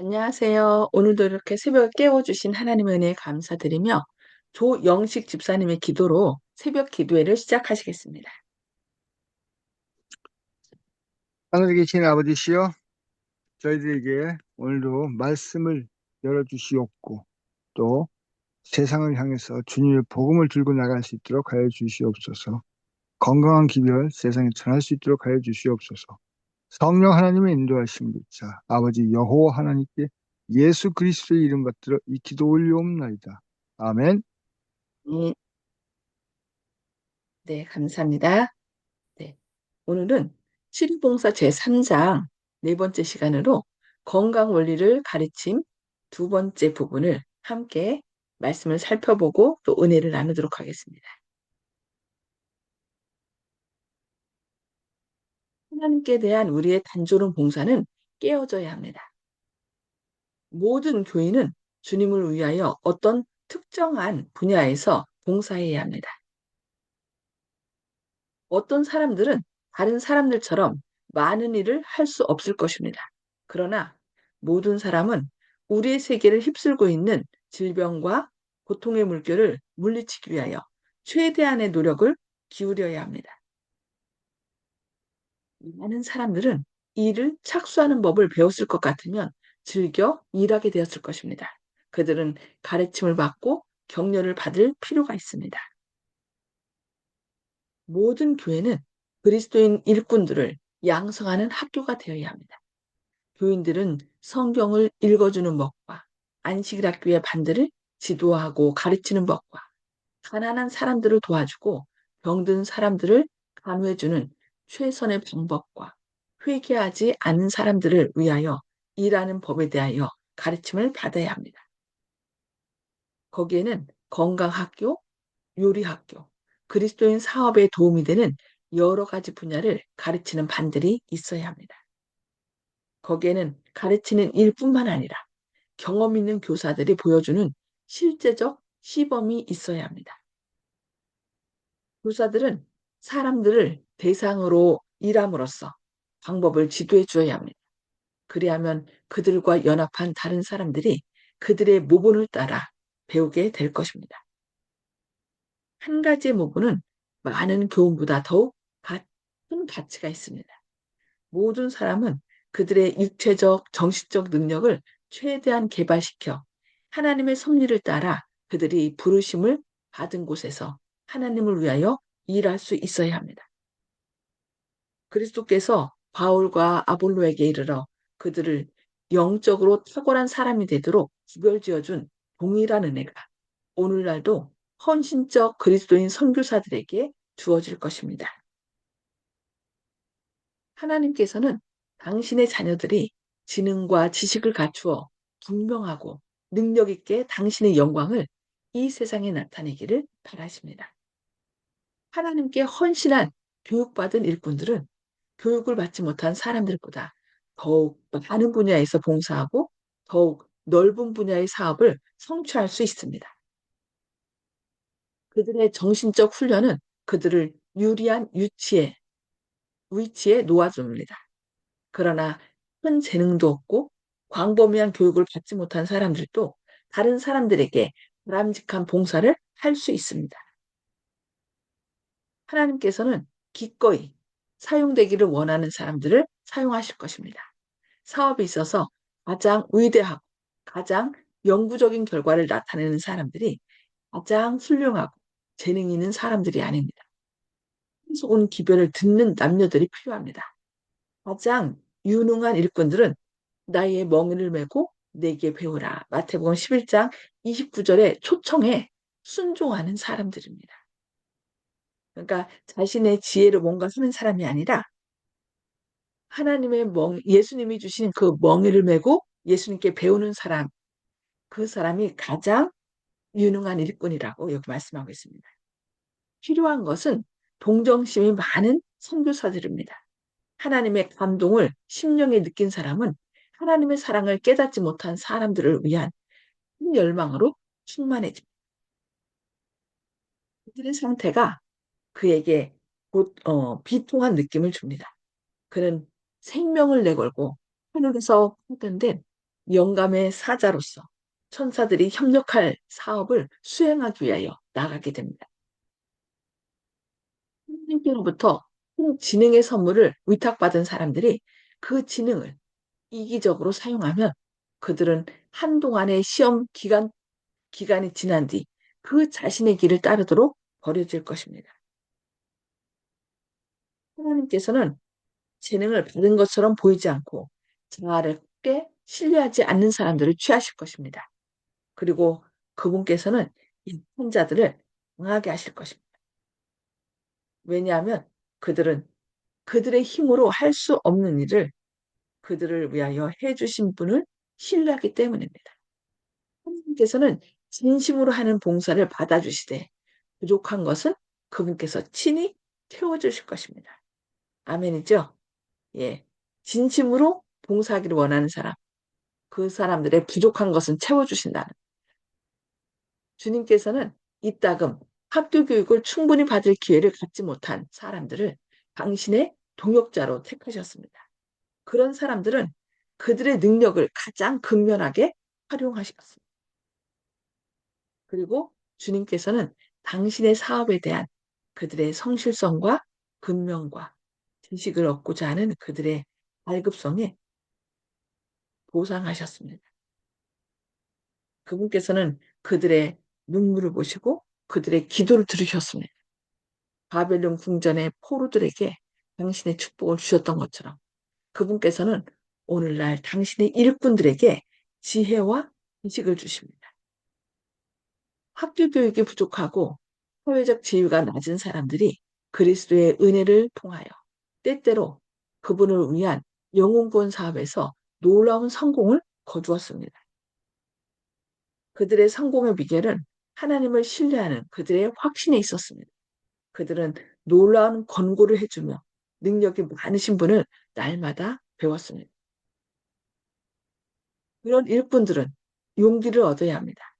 안녕하세요. 오늘도 이렇게 새벽에 깨워주신 하나님의 은혜에 감사드리며 조영식 집사님의 기도로 새벽 기도회를 시작하시겠습니다. 하늘에 계신 아버지시여, 저희들에게 오늘도 말씀을 열어주시옵고 또 세상을 향해서 주님의 복음을 들고 나갈 수 있도록 하여 주시옵소서. 건강한 기별 세상에 전할 수 있도록 하여 주시옵소서. 성령 하나님의 인도하심 붙자 아버지 여호와 하나님께 예수 그리스도의 이름 받들어 이 기도 올리옵나이다. 아멘. 네, 네, 감사합니다. 네, 오늘은 치료봉사 제3장 네 번째 시간으로 건강 원리를 가르침 두 번째 부분을 함께 말씀을 살펴보고 또 은혜를 나누도록 하겠습니다. 하나님께 대한 우리의 단조로운 봉사는 깨어져야 합니다. 모든 교인은 주님을 위하여 어떤 특정한 분야에서 봉사해야 합니다. 어떤 사람들은 다른 사람들처럼 많은 일을 할 수 없을 것입니다. 그러나 모든 사람은 우리의 세계를 휩쓸고 있는 질병과 고통의 물결을 물리치기 위하여 최대한의 노력을 기울여야 합니다. 많은 사람들은 일을 착수하는 법을 배웠을 것 같으면 즐겨 일하게 되었을 것입니다. 그들은 가르침을 받고 격려를 받을 필요가 있습니다. 모든 교회는 그리스도인 일꾼들을 양성하는 학교가 되어야 합니다. 교인들은 성경을 읽어주는 법과 안식일 학교의 반들을 지도하고 가르치는 법과 가난한 사람들을 도와주고 병든 사람들을 간호해주는 최선의 방법과 회개하지 않은 사람들을 위하여 일하는 법에 대하여 가르침을 받아야 합니다. 거기에는 건강학교, 요리학교, 그리스도인 사업에 도움이 되는 여러 가지 분야를 가르치는 반들이 있어야 합니다. 거기에는 가르치는 일뿐만 아니라 경험 있는 교사들이 보여주는 실제적 시범이 있어야 합니다. 교사들은 사람들을 대상으로 일함으로써 방법을 지도해 주어야 합니다. 그리하면 그들과 연합한 다른 사람들이 그들의 모본을 따라 배우게 될 것입니다. 한 가지의 모본은 많은 교훈보다 더욱 큰 가치가 있습니다. 모든 사람은 그들의 육체적, 정신적 능력을 최대한 개발시켜 하나님의 섭리를 따라 그들이 부르심을 받은 곳에서 하나님을 위하여 일할 수 있어야 합니다. 그리스도께서 바울과 아볼로에게 이르러 그들을 영적으로 탁월한 사람이 되도록 구별지어준 동일한 은혜가 오늘날도 헌신적 그리스도인 선교사들에게 주어질 것입니다. 하나님께서는 당신의 자녀들이 지능과 지식을 갖추어 분명하고 능력 있게 당신의 영광을 이 세상에 나타내기를 바라십니다. 하나님께 헌신한 교육받은 일꾼들은 교육을 받지 못한 사람들보다 더욱 많은 분야에서 봉사하고 더욱 넓은 분야의 사업을 성취할 수 있습니다. 그들의 정신적 훈련은 그들을 유리한 위치에 놓아줍니다. 그러나 큰 재능도 없고 광범위한 교육을 받지 못한 사람들도 다른 사람들에게 바람직한 봉사를 할 수 있습니다. 하나님께서는 기꺼이 사용되기를 원하는 사람들을 사용하실 것입니다. 사업에 있어서 가장 위대하고 가장 영구적인 결과를 나타내는 사람들이 가장 훌륭하고 재능 있는 사람들이 아닙니다. 그래서 온 기별을 듣는 남녀들이 필요합니다. 가장 유능한 일꾼들은 나의 멍에를 메고 내게 배우라. 마태복음 11장 29절의 초청에 순종하는 사람들입니다. 그러니까 자신의 지혜로 뭔가 하는 사람이 아니라 하나님의 예수님이 주신 그 멍에를 메고 예수님께 배우는 사람, 그 사람이 가장 유능한 일꾼이라고 여기 말씀하고 있습니다. 필요한 것은 동정심이 많은 선교사들입니다. 하나님의 감동을 심령에 느낀 사람은 하나님의 사랑을 깨닫지 못한 사람들을 위한 큰 열망으로 충만해집니다. 그들의 상태가 그에게 비통한 느낌을 줍니다. 그는 생명을 내걸고 하늘에서 파견된 영감의 사자로서 천사들이 협력할 사업을 수행하기 위하여 나가게 됩니다. 하나님께로부터 큰 지능의 선물을 위탁받은 사람들이 그 지능을 이기적으로 사용하면 그들은 한동안의 시험 기간이 지난 뒤 그 자신의 길을 따르도록 버려질 것입니다. 하나님께서는 재능을 받은 것처럼 보이지 않고 자아를 꽤 신뢰하지 않는 사람들을 취하실 것입니다. 그리고 그분께서는 이 혼자들을 강하게 하실 것입니다. 왜냐하면 그들은 그들의 힘으로 할 수 없는 일을 그들을 위하여 해주신 분을 신뢰하기 때문입니다. 하나님께서는 진심으로 하는 봉사를 받아주시되 부족한 것은 그분께서 친히 채워주실 것입니다. 아멘이죠? 예. 진심으로 봉사하기를 원하는 사람, 그 사람들의 부족한 것은 채워주신다는. 주님께서는 이따금 학교 교육을 충분히 받을 기회를 갖지 못한 사람들을 당신의 동역자로 택하셨습니다. 그런 사람들은 그들의 능력을 가장 근면하게 활용하셨습니다. 그리고 주님께서는 당신의 사업에 대한 그들의 성실성과 근면과 지식을 얻고자 하는 그들의 발급성에 보상하셨습니다. 그분께서는 그들의 눈물을 보시고 그들의 기도를 들으셨습니다. 바벨론 궁전의 포로들에게 당신의 축복을 주셨던 것처럼 그분께서는 오늘날 당신의 일꾼들에게 지혜와 지식을 주십니다. 학교 교육이 부족하고 사회적 지위가 낮은 사람들이 그리스도의 은혜를 통하여 때때로 그분을 위한 영혼구원 사업에서 놀라운 성공을 거두었습니다. 그들의 성공의 비결은 하나님을 신뢰하는 그들의 확신에 있었습니다. 그들은 놀라운 권고를 해주며 능력이 많으신 분을 날마다 배웠습니다. 이런 일꾼들은 용기를 얻어야 합니다.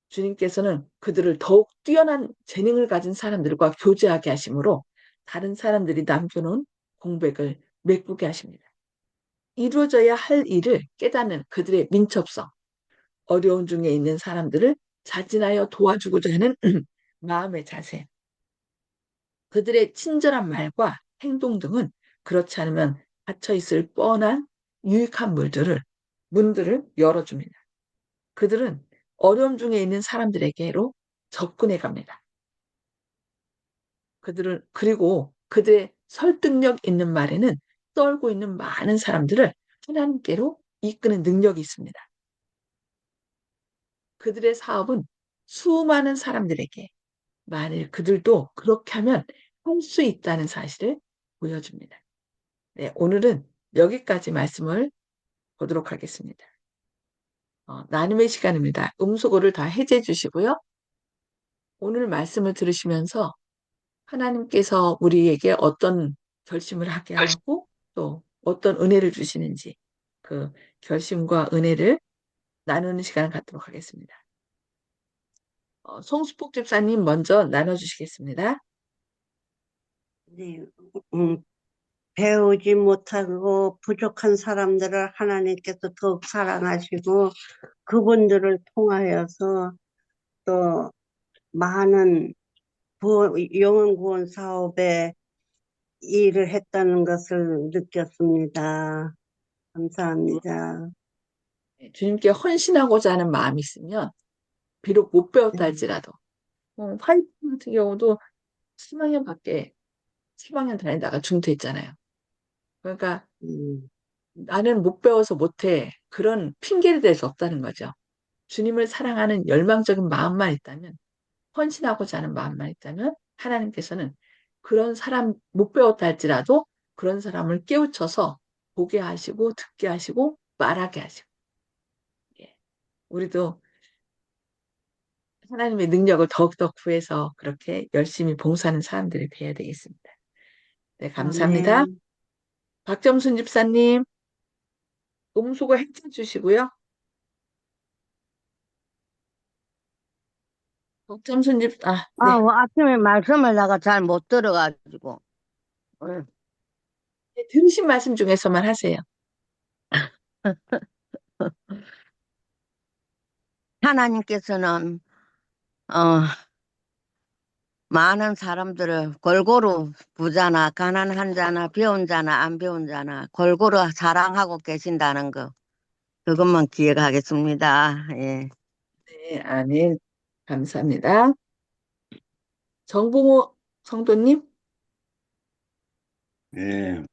주님께서는 그들을 더욱 뛰어난 재능을 가진 사람들과 교제하게 하심으로 다른 사람들이 남겨놓은 공백을 메꾸게 하십니다. 이루어져야 할 일을 깨닫는 그들의 민첩성, 어려운 중에 있는 사람들을 자진하여 도와주고자 하는 마음의 자세, 그들의 친절한 말과 행동 등은 그렇지 않으면 닫혀 있을 뻔한 유익한 문들을 열어줍니다. 그들은 어려움 중에 있는 사람들에게로 접근해 갑니다. 그리고 그들의 설득력 있는 말에는 떨고 있는 많은 사람들을 하나님께로 이끄는 능력이 있습니다. 그들의 사업은 수많은 사람들에게 만일 그들도 그렇게 하면 할 수 있다는 사실을 보여줍니다. 네, 오늘은 여기까지 말씀을 보도록 하겠습니다. 나눔의 시간입니다. 음소거를 다 해제해 주시고요. 오늘 말씀을 들으시면서 하나님께서 우리에게 어떤 결심을 하게 하고 또 어떤 은혜를 주시는지 그 결심과 은혜를 나누는 시간을 갖도록 하겠습니다. 송수폭 집사님 먼저 나눠주시겠습니다. 네, 음, 배우지 못하고 부족한 사람들을 하나님께서 더욱 사랑하시고 그분들을 통하여서 또 많은 영혼 구원 사업에 일을 했다는 것을 느꼈습니다. 감사합니다. 주님께 헌신하고자 하는 마음이 있으면 비록 못 배웠다 네, 할지라도 화이트 같은 경우도 3학년 밖에 3학년 다니다가 중퇴했잖아요. 그러니까 음, 나는 못 배워서 못해. 그런 핑계를 댈 수 없다는 거죠. 주님을 사랑하는 열망적인 마음만 있다면, 헌신하고자 하는 마음만 있다면, 하나님께서는 그런 사람 못 배웠다 할지라도 그런 사람을 깨우쳐서 보게 하시고, 듣게 하시고, 말하게 하시고. 예. 우리도 하나님의 능력을 더욱더 구해서 그렇게 열심히 봉사하는 사람들이 되어야 되겠습니다. 네, 감사합니다. 아멘. 박점순 집사님, 음소거 해제 주시고요. 네. 아침에 말씀을 내가 잘 못 들어가지고. 응. 들으신 말씀 중에서만 하세요. 하나님께서는 어, 많은 사람들을 골고루 부자나 가난한 자나 배운 자나 안 배운 자나 골고루 사랑하고 계신다는 거 그것만 기억하겠습니다. 예. 네, 아멘. 감사합니다. 정봉호 성도님, 예,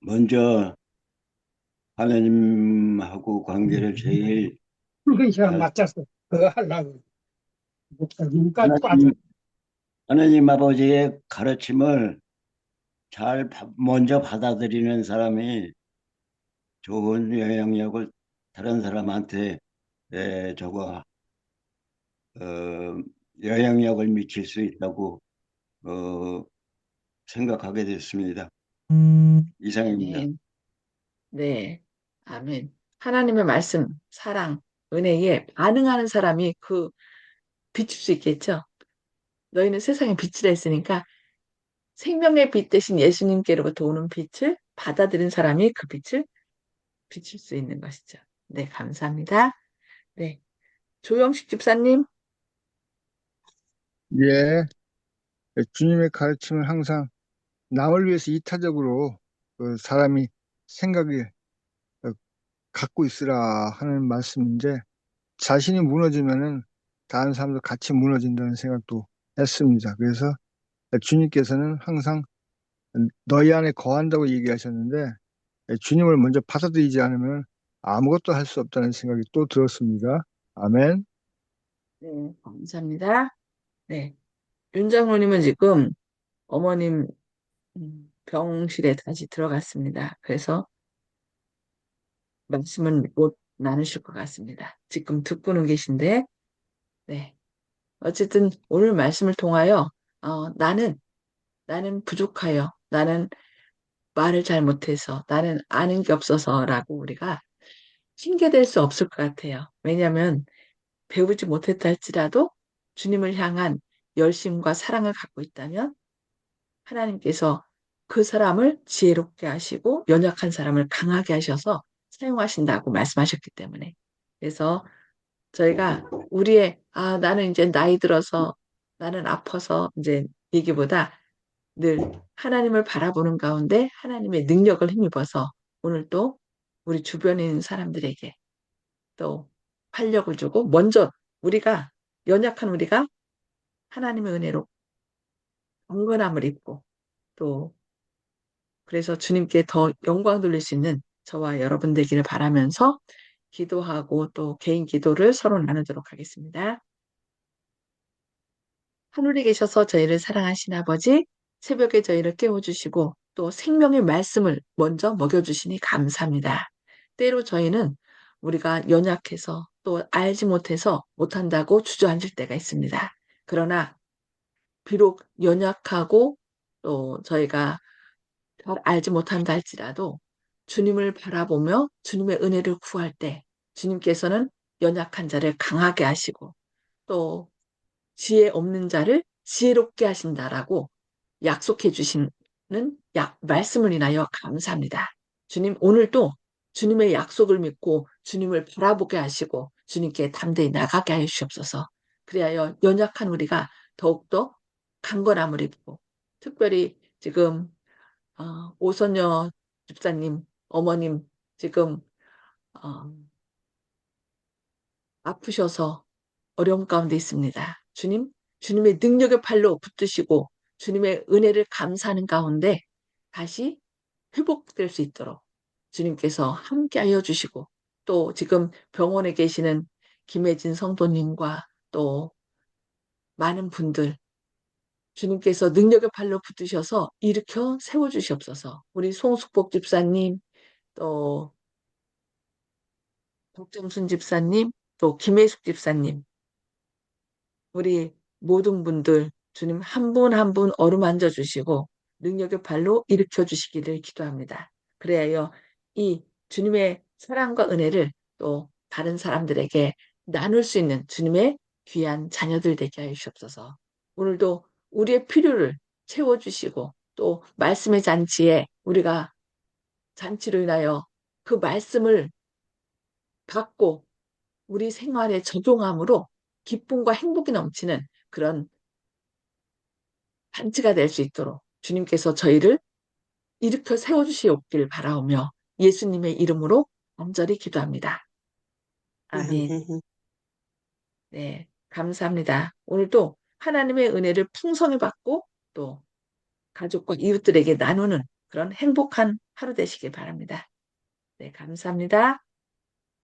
먼저 하나님하고 관계를 제일 그 시간 잘, 맞춰서 그거 하려고 목사님까지 빠져. 하나님, 하나님 아버지의 가르침을 먼저 받아들이는 사람이 좋은 영향력을 다른 사람한테 저거 어, 영향력을 미칠 수 있다고 어, 생각하게 됐습니다. 이상입니다. 아멘. 네, 아멘. 하나님의 말씀, 사랑, 은혜에 반응하는 사람이 그 비출 수 있겠죠. 너희는 세상의 빛이라 했으니까 생명의 빛 대신 예수님께로부터 오는 빛을 받아들인 사람이 그 빛을 비출 수 있는 것이죠. 네, 감사합니다. 네, 조영식 집사님, 예, 주님의 가르침을 항상 남을 위해서 이타적으로 그 사람이 생각을 어, 갖고 있으라 하는 말씀인데 자신이 무너지면은 다른 사람도 같이 무너진다는 생각도 했습니다. 그래서 주님께서는 항상 너희 안에 거한다고 얘기하셨는데 주님을 먼저 받아들이지 않으면 아무것도 할 수 없다는 생각이 또 들었습니다. 아멘. 네, 감사합니다. 네, 윤장로님은 지금 어머님 병실에 다시 들어갔습니다. 그래서 말씀은 못 나누실 것 같습니다. 지금 듣고는 계신데, 네. 어쨌든 오늘 말씀을 통하여, 나는 부족하여, 나는 말을 잘 못해서, 나는 아는 게 없어서라고 우리가 핑계댈 수 없을 것 같아요. 왜냐하면 배우지 못했다 할지라도 주님을 향한 열심과 사랑을 갖고 있다면 하나님께서 그 사람을 지혜롭게 하시고 연약한 사람을 강하게 하셔서 사용하신다고 말씀하셨기 때문에. 그래서 저희가 나는 이제 나이 들어서 나는 아파서 이제 얘기보다 늘 하나님을 바라보는 가운데 하나님의 능력을 힘입어서 오늘 또 우리 주변에 있는 사람들에게 또 활력을 주고 먼저 연약한 우리가 하나님의 은혜로 경건함을 입고 또 그래서 주님께 더 영광 돌릴 수 있는 저와 여러분 되기를 바라면서 기도하고 또 개인 기도를 서로 나누도록 하겠습니다. 하늘에 계셔서 저희를 사랑하신 아버지, 새벽에 저희를 깨워주시고 또 생명의 말씀을 먼저 먹여주시니 감사합니다. 때로 저희는 우리가 연약해서 또 알지 못해서 못한다고 주저앉을 때가 있습니다. 그러나 비록 연약하고 또 저희가 잘 알지 못한다 할지라도 주님을 바라보며 주님의 은혜를 구할 때 주님께서는 연약한 자를 강하게 하시고 또 지혜 없는 자를 지혜롭게 하신다라고 약속해 주시는 말씀을 인하여 감사합니다. 주님, 오늘도 주님의 약속을 믿고 주님을 바라보게 하시고 주님께 담대히 나가게 하여 주시옵소서. 그리하여 연약한 우리가 더욱더 강건함을 입고 특별히 지금 오선여 집사님, 어머님 지금 어, 아프셔서 어려움 가운데 있습니다. 주님의 능력의 팔로 붙드시고 주님의 은혜를 감사하는 가운데 다시 회복될 수 있도록 주님께서 함께하여 주시고 또 지금 병원에 계시는 김혜진 성도님과 또 많은 분들 주님께서 능력의 팔로 붙드셔서 일으켜 세워주시옵소서. 우리 송숙복 집사님 또 박정순 집사님 또 김혜숙 집사님 우리 모든 분들 주님 한 분 한 분 어루만져 주시고 능력의 발로 일으켜 주시기를 기도합니다. 그래야 이 주님의 사랑과 은혜를 또 다른 사람들에게 나눌 수 있는 주님의 귀한 자녀들 되게 하여 주옵소서. 오늘도 우리의 필요를 채워주시고 또 말씀의 잔치에 우리가 잔치로 인하여 그 말씀을 받고 우리 생활에 적용함으로 기쁨과 행복이 넘치는 그런 단체가 될 수 있도록 주님께서 저희를 일으켜 세워주시옵길 바라오며 예수님의 이름으로 간절히 기도합니다. 아멘. 네, 감사합니다. 오늘도 하나님의 은혜를 풍성히 받고 또 가족과 이웃들에게 나누는 그런 행복한 하루 되시길 바랍니다. 네, 감사합니다.